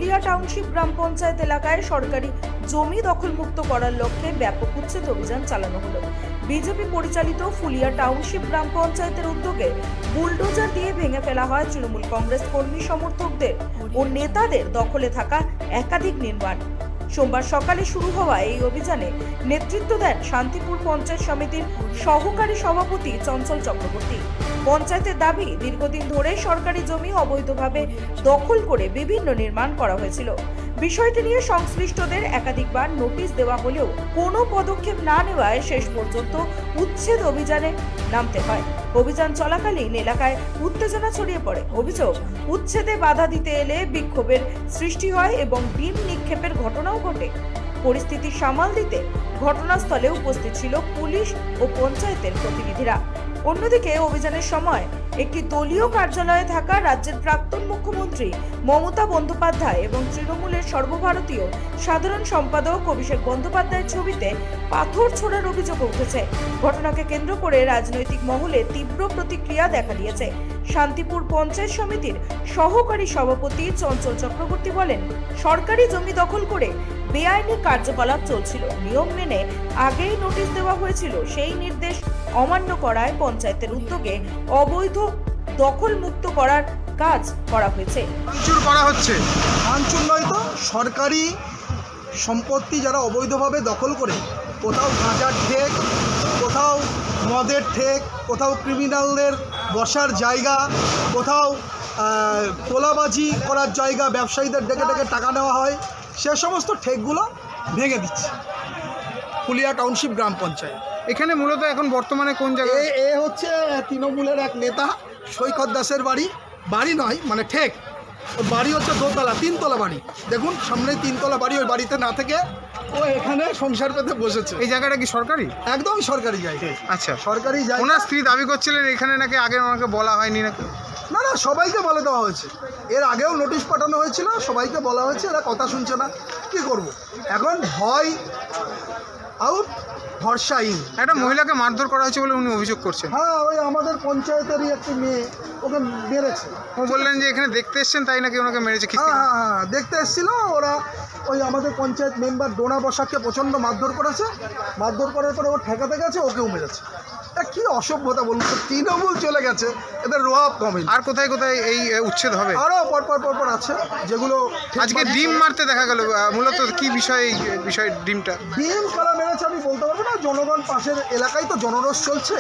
Phulia township গ্রাম পঞ্চায়েত এলাকায় সরকারি জমি দখলমুক্ত করার লক্ষ্যে ব্যাপক উচ্ছেদ অভিযান চালানো হলো। বিজেপি পরিচালিত ফুলিয়া টাউনশিপ গ্রাম পঞ্চায়েতের উদ্যোগে বুলডোজার দিয়ে ভেঙে ফেলা হয় তৃণমূল কংগ্রেস কর্মী সমর্থকদের ও নেতাদের দখলে থাকা একাধিক নির্মাণ। সোমবার সকালে শুরু হওয়া এই অভিযানে নেতৃত্ব দেন শান্তিপুর পঞ্চায়েত সমিতির সহকারী সভাপতি চঞ্চল চক্রবর্তী। পঞ্চায়েতের দাবি, দীর্ঘদিন ধরে সরকারি জমি অবৈধভাবে দখল করে বিভিন্ন নির্মাণ করা হয়েছিল। বিষয়টি নিয়ে সংশ্লিষ্টদের একাধিকবার নোটিশ দেওয়া হলেও কোনো পদক্ষেপ না নেওয়ায় শেষ পর্যন্ত উচ্ছেদ অভিযানে নামতে হয়। অভিযান চলাকালীন এলাকায় উত্তেজনা ছড়িয়ে পড়ে। অভিযোগ, উচ্ছেদে বাধা দিতে এলে বিক্ষোভের সৃষ্টি হয় এবং ডিম নিক্ষেপের ঘটনাও ঘটে। পরিস্থিতি সামাল দিতে ঘটনাস্থলে উপস্থিত ছিল পুলিশ ও পঞ্চায়েতের প্রতিনিধিরা। অন্যদিকে অভিযানের সময় একটি দলীয় কার্যালয়ে থাকা রাজ্যের প্রাক্তন মুখ্যমন্ত্রী মমতা বন্দ্যোপাধ্যায় এবং তৃণমূলের সর্বভারতীয় সাধারণ সম্পাদক অভিষেক বন্দ্যোপাধ্যায়ের ছবিতে পাথর ছোড়ার অভিযোগ উঠেছে। ঘটনাকে কেন্দ্র করে রাজনৈতিক মহলে তীব্র প্রতিক্রিয়া দেখা দিয়েছে। শান্তিপুর পঞ্চায়েত সমিতির সহকারী সভাপতি চঞ্চল চক্রবর্তী বলেন, সরকারি জমি দখল করে বেআইনি কার্যকলাপ চলছিল। নিয়ম মেনে আগেই নোটিশ দেওয়া হয়েছিল। সেই নির্দেশ অমান্য করায় পঞ্চায়েতের উদ্যোগে অবৈধ দখল মুক্ত করার কাজ করা হয়েছে। ভাঙচুর করা হচ্ছে। ভাঙচুর নয় তো, সরকারি সম্পত্তি যারা অবৈধভাবে দখল করে, কোথাও গাঁজার ঠেক, কোথাও মদের ঠেক, কোথাও ক্রিমিনালদের বসার জায়গা, কোথাও তোলাবাজি করার জায়গা, ব্যবসায়ীদের ডেকে ডেকে টাকা নেওয়া হয়, সে সমস্ত ঠেকগুলো ভেঙে দিচ্ছে ফুলিয়া টাউনশিপ গ্রাম পঞ্চায়েত। এখানে মূলত এখন বর্তমানে কোন জায়গায়? এ হচ্ছে তৃণমূলের এক নেতা সৈকত দাসের বাড়ি। বাড়ি নয়, মানে ঠেক। ওর বাড়ি হচ্ছে দোতলা, 3 তলা বাড়ি। দেখুন সামনে 3 তলা বাড়ি। ওই বাড়িতে না থেকে ও এখানে সংসার পেতে বসেছে। এই জায়গাটা কি সরকারি? একদমই সরকারি জায়গা। আচ্ছা, সরকারি জায়গা। ওনার স্ত্রী দাবি করছিলেন এখানে নাকি আগে ওনাকে বলা হয়নি নাকি? না না, সবাইকে বলে দেওয়া হয়েছে। এর আগেও নোটিশ পাঠানো হয়েছিল, সবাইকে বলা হয়েছে, এরা কথা শুনছে না। কি করব এখন? ভয় আউট, ভরসা ইন। একটা মহিলাকে মারধর করা হয়েছে বলে উনি অভিযোগ করছেন। হ্যাঁ, ওই আমাদের পঞ্চায়েতেরই একটি মেয়ে, ওকে মেরেছে। ও বললেন যে এখানে দেখতে এসছেন, তাই নাকি ওনাকে মেরেছে। হ্যাঁ, দেখতে এসেছিল ওরা। ওই আমাদের পঞ্চায়েত মেম্বার ডোনা বসাককে প্রচণ্ড মারধর করেছে। মারধর করার পরে ও ঠেকাতে গেছে, ওকেও মেরেছে। কি অসভ্যতা বলুন তো! তৃণমূল চলে গেছে, এদের রোয়াব কমে। আর কোথায় কোথায় এই উচ্ছেদ হবে? আরও পরপর আছে, যেগুলো আজকে ডিম মারতে দেখা গেল। মূলত কি বিষয় ডিমটা? ডিম কারা মেরেছে আমি বলতে পারবো না। জনগণ, পাশের এলাকায় তো জনরোষ চলছে।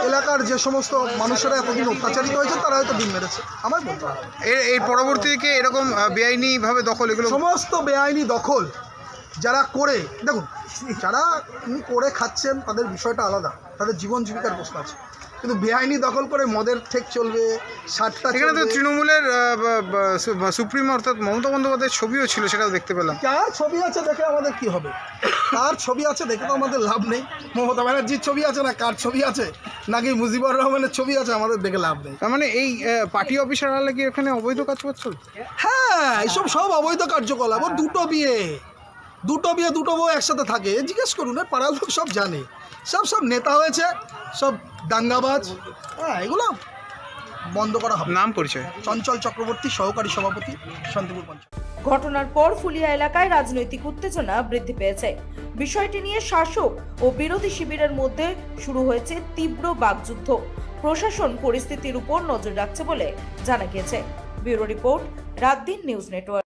এলাকার যে সমস্ত মানুষেরা এতদিন অত্যাচারিত হয়েছে, তারা হয়তো ডিম মেরেছে, আমার বলতে পারবো। এর পরবর্তীতে এরকম বেআইনিভাবে দখল, এগুলো সমস্ত বেআইনি দখল যারা করে, দেখুন যারা করে খাচ্ছেন তাদের বিষয়টা আলাদা, তাদের জীবন জীবিকার প্রশ্ন আছে। কিন্তু বেআইনি দখল করে মদের ঠেক চলবে, সাতটা। এখানে তো তৃণমূলের সুপ্রিমো অর্থাৎ মমতা বন্দ্যোপাধ্যায়ের ছবিও ছিল, সেটাও দেখতে পেলাম। কার ছবি আছে দেখে আমাদের কি হবে? কার ছবি আছে দেখে তো আমাদের লাভ নেই। মমতা ব্যানার্জির ছবি আছে না কার ছবি আছে, নাকি মুজিবুর রহমানের ছবি আছে, আমাদের দেখে লাভ নেই। তার মানে এই পার্টি অফিসাররা কি এখানে অবৈধ কাজ করছে? হ্যাঁ, এইসব সব অবৈধ কার্যকলাপ। ওর দুটো বিয়ে, দুটো বউ একসাথে থাকে। জিজ্ঞেস করুন, পাড়ার লোক সব জানে। সব নেতা হয়েছে, সব দাঙ্গাবাজ। হ্যাঁ, এগুলো বন্ধ করা হবে। নাম পরিচয়? চঞ্চল চক্রবর্তী, সহকারী সভাপতি, শান্তিপুর পঞ্চায়েত। ঘটনার পর ফুলিয়া এলাকায় রাজনৈতিক উত্তেজনা বৃদ্ধি পেয়েছে। বিষয়টি নিয়ে শাসক ও বিরোধী শিবিরের মধ্যে শুরু হয়েছে তীব্র বাকযুদ্ধ। প্রশাসন পরিস্থিতির উপর নজর রাখছে বলে জানা গিয়েছে। Bureau report, রাতদিন news network.